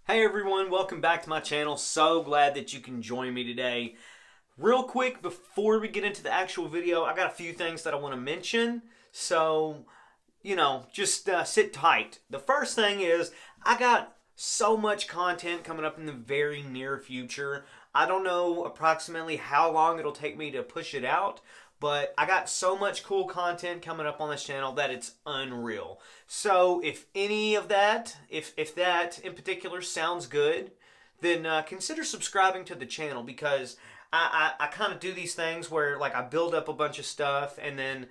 Hey everyone, welcome back to my channel. So glad that you can join me today. Real quick, before we get into the actual video, I got a few things that I want to mention. So, just sit tight. The first thing is, I got so much content coming up in the very near future. I don't know approximately how long it'll take me to push it out, but I got so much cool content coming up on this channel that it's unreal. So if any of that, if that in particular sounds good, then consider subscribing to the channel, because I kind of do these things where like I build up a bunch of stuff and then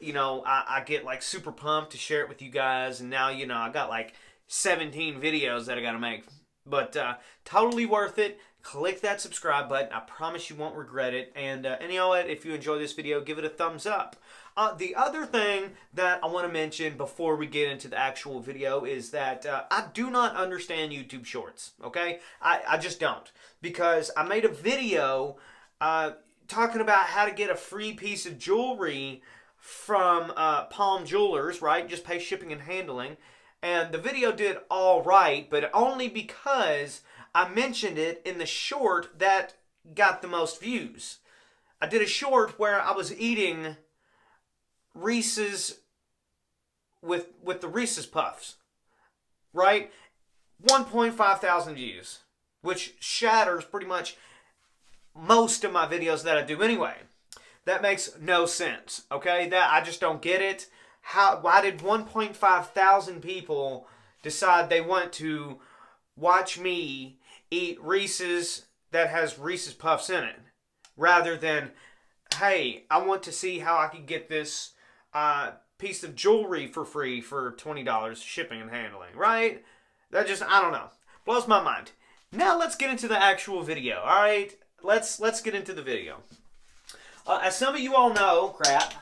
I get like super pumped to share it with you guys, and now I got like 17 videos that I gotta make. But totally worth it. Click that subscribe button. I promise you won't regret it. And you know what? If you enjoy this video, give it a thumbs up. The other thing that I want to mention before we get into the actual video is that I do not understand YouTube Shorts, okay? I just don't. Because I made a video talking about how to get a free piece of jewelry from Palm Jewelers, right? Just pay shipping and handling. And the video did all right, but only because I mentioned it in the short that got the most views. I did a short where I was eating Reese's with the Reese's Puffs, right? 1.5 thousand views, which shatters pretty much most of my videos that I do anyway. That makes no sense, okay? That I just don't get it. Why did 1.5 thousand people decide they want to watch me eat Reese's that has Reese's Puffs in it, rather than, hey, I want to see how I can get this piece of jewelry for free for $20 shipping and handling, right? That just, I don't know, blows my mind. Now let's get into the actual video. All right, let's get into the video. As some of you all know, crap,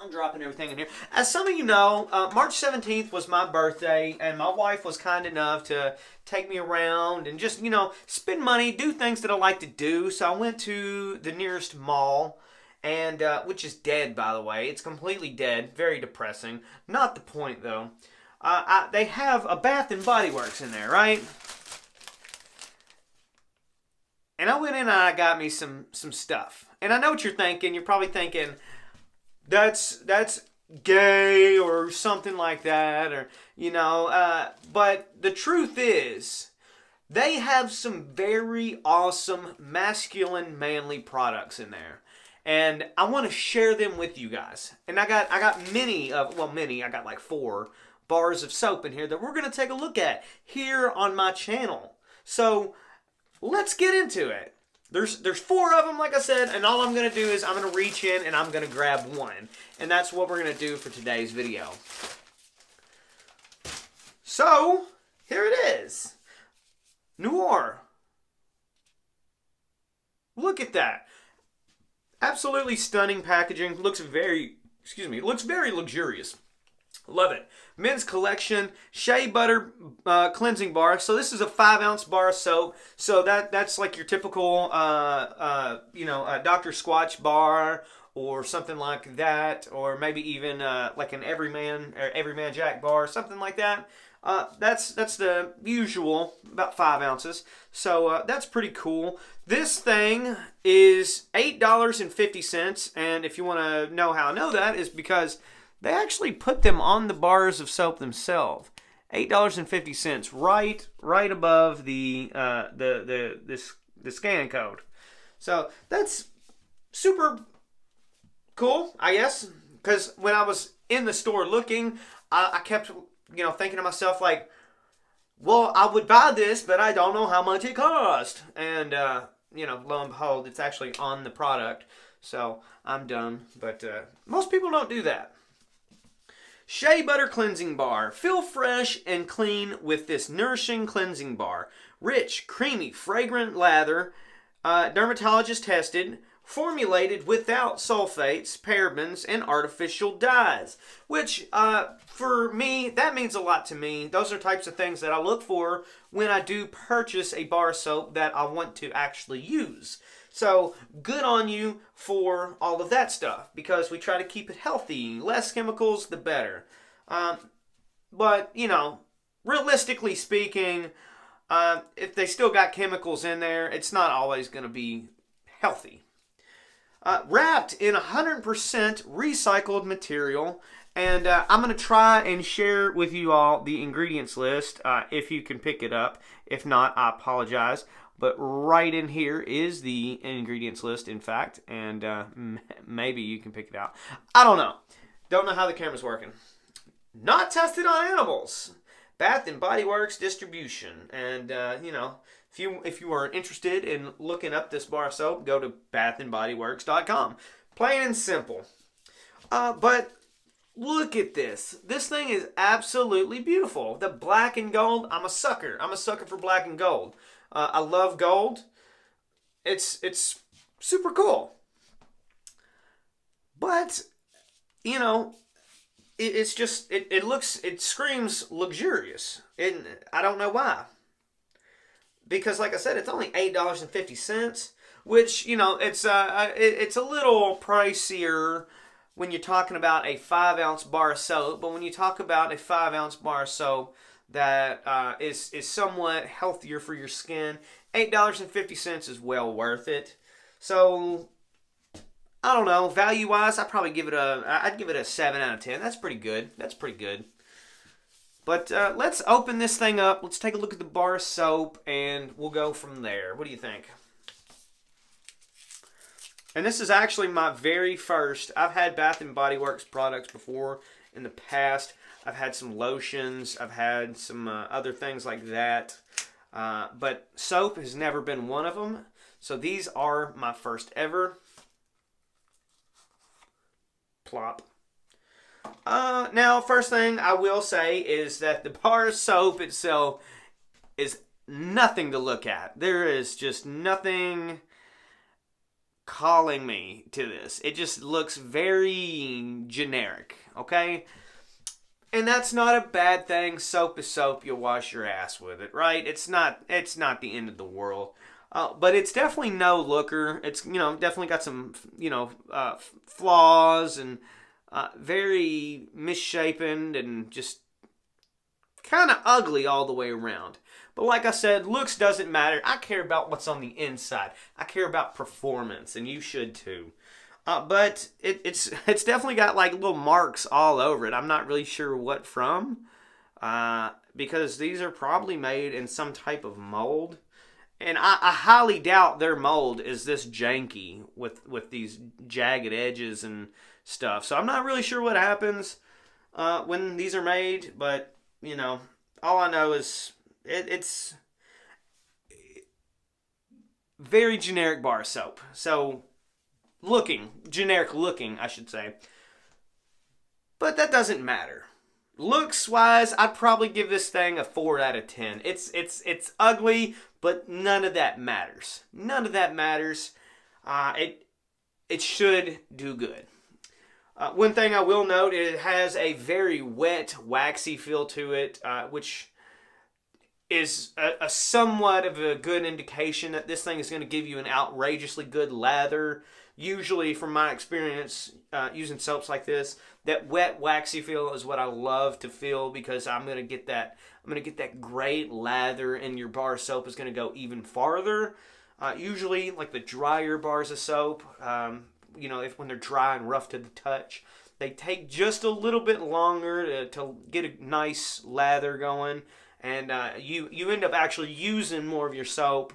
I'm dropping everything in here. As some of you know, March 17th was my birthday, and my wife was kind enough to take me around and just, spend money, do things that I like to do. So I went to the nearest mall, and which is dead, by the way. It's completely dead. Very depressing. Not the point, though. They have a Bath and Body Works in there, right? And I went in and I got me some stuff. And I know what you're thinking. You're probably thinking, that's gay or something like that, or but the truth is they have some very awesome masculine manly products in there, and I want to share them with you guys. And I got I got like 4 bars of soap in here that we're going to take a look at here on my channel. So let's get into it. There's 4 of them, like I said, and all I'm going to do is I'm going to reach in and I'm going to grab one. And that's what we're going to do for today's video. So, here it is. Noir. Look at that. Absolutely stunning packaging. Looks very luxurious. Love it. Men's Collection Shea Butter Cleansing Bar. So this is a 5-ounce bar of soap. So that's like your typical, a Dr. Squatch bar or something like that, or maybe even like an Everyman Jack bar, something like that. That's the usual, about 5 ounces. So that's pretty cool. This thing is $8.50, and if you want to know how I know that, is because they actually put them on the bars of soap themselves. $8.50, right above the scan code. So that's super cool, I guess. Because when I was in the store looking, I kept thinking to myself like, well, I would buy this, but I don't know how much it cost. And lo and behold, it's actually on the product. So I'm done. But most people don't do that. Shea Butter Cleansing Bar. Feel fresh and clean with this nourishing cleansing bar. Rich, creamy, fragrant lather, dermatologist tested, formulated without sulfates, parabens, and artificial dyes. Which, for me, that means a lot to me. Those are types of things that I look for when I do purchase a bar of soap that I want to actually use. So, good on you for all of that stuff, because we try to keep it healthy. Less chemicals, the better. But, realistically speaking, If they still got chemicals in there, it's not always going to be healthy. Wrapped in 100% recycled material. And I'm going to try and share with you all the ingredients list if you can pick it up. If not, I apologize. But right in here is the ingredients list, in fact. And maybe you can pick it out. I don't know. Don't know how the camera's working. Not tested on animals. Bath and Body Works distribution. And, you know, if you are interested in looking up this bar soap, go to bathandbodyworks.com. Plain and simple. But look at this. This thing is absolutely beautiful. The black and gold, I'm a sucker. I'm a sucker for black and gold. I love gold. It's super cool. But, you know, it screams luxurious. And I don't know why. Because, like I said, it's only $8.50, which, you know, it's a little pricier when you're talking about a 5-ounce bar of soap. But when you talk about a 5-ounce bar of soap that is somewhat healthier for your skin, $8.50 is well worth it. So, I don't know, value-wise, I'd give it a 7 out of 10. That's pretty good. That's pretty good. But let's open this thing up. Let's take a look at the bar of soap, and we'll go from there. What do you think? And this is actually my very first. I've had Bath and Body Works products before in the past. I've had some lotions. I've had some other things like that. But soap has never been one of them. So these are my first ever. Plop. Now, first thing I will say is that the bar of soap itself is nothing to look at. There is just nothing calling me to this. It just looks very generic, okay? And that's not a bad thing. Soap is soap. You'll wash your ass with it, right? It's not the end of the world. But it's definitely no looker. It's, you know, definitely got some, you know, flaws and very misshapen and just kind of ugly all the way around. But like I said, looks doesn't matter. I care about what's on the inside. I care about performance, and you should too. But it's definitely got like little marks all over it. I'm not really sure what from, because these are probably made in some type of mold. And I highly doubt their mold is this janky with these jagged edges and stuff. So I'm not really sure what happens when these are made. But, you know, all I know is it's very generic bar soap. So, generic looking, I should say. But that doesn't matter. Looks-wise, I'd probably give this thing a 4 out of 10. It's ugly, but none of that matters. None of that matters. It should do good. One thing I will note, it has a very wet, waxy feel to it, which is a somewhat of a good indication that this thing is going to give you an outrageously good lather. Usually, from my experience using soaps like this, that wet, waxy feel is what I love to feel, because I'm gonna get that great lather, and your bar of soap is gonna go even farther. Usually, like the drier bars of soap, you know, when they're dry and rough to the touch, they take just a little bit longer to get a nice lather going, and you end up actually using more of your soap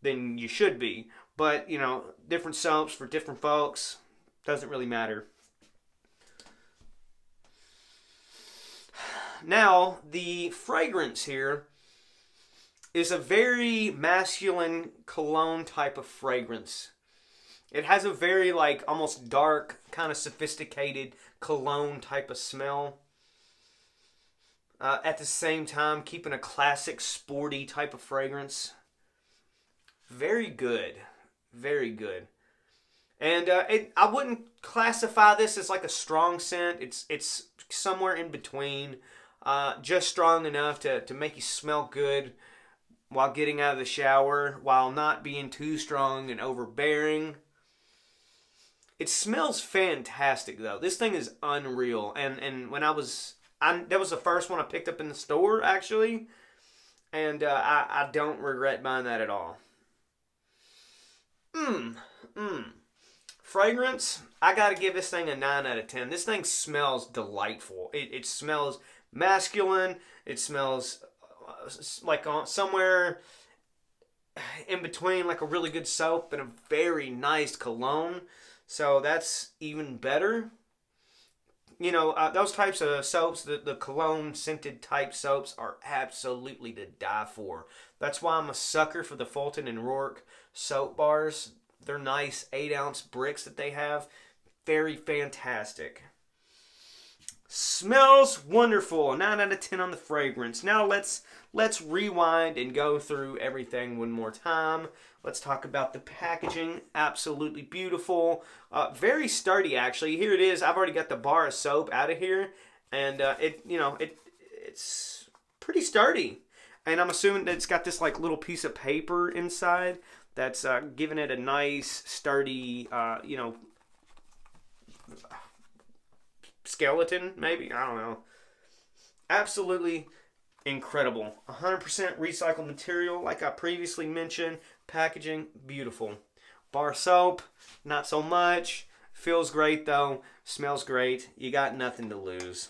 than you should be. But, you know, different soaps for different folks, doesn't really matter. Now, the fragrance here is a very masculine cologne type of fragrance. It has a very, like, almost dark, kind of sophisticated cologne type of smell. At the same time, keeping a classic, sporty type of fragrance. Very good. Very good. And I wouldn't classify this as like a strong scent. It's somewhere in between. Just strong enough to make you smell good while getting out of the shower, while not being too strong and overbearing. It smells fantastic, though. This thing is unreal. And when that was the first one I picked up in the store, actually. And I don't regret buying that at all. Fragrance, I gotta give this thing a 9 out of 10. This thing smells delightful. It smells masculine. It smells like somewhere in between like a really good soap and a very nice cologne. So that's even better. You know, those types of soaps, the cologne scented type soaps are absolutely to die for. That's why I'm a sucker for the Fulton and Rourke soap bars. They're nice 8-ounce bricks that they have. Very fantastic. Smells wonderful. 9 out of 10 on the fragrance. Now let's rewind and go through everything one more time. Let's talk about the packaging. Absolutely beautiful. Very sturdy, actually. Here it is. I've already got the bar of soap out of here, and it's pretty sturdy. And I'm assuming that it's got this like little piece of paper inside that's giving it a nice sturdy, skeleton, maybe? I don't know. Absolutely incredible. 100% recycled material, like I previously mentioned. Packaging, beautiful. Bar soap, not so much. Feels great, though. Smells great. You got nothing to lose.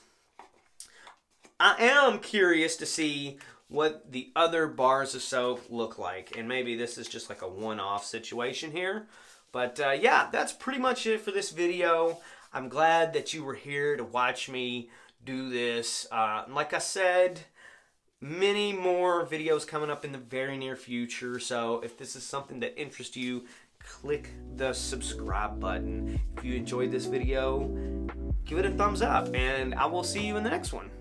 I am curious to see what the other bars of soap look like. And maybe this is just like a one-off situation here. But yeah, that's pretty much it for this video. I'm glad that you were here to watch me do this. Like I said, many more videos coming up in the very near future. So if this is something that interests you, click the subscribe button. If you enjoyed this video, give it a thumbs up. And I will see you in the next one.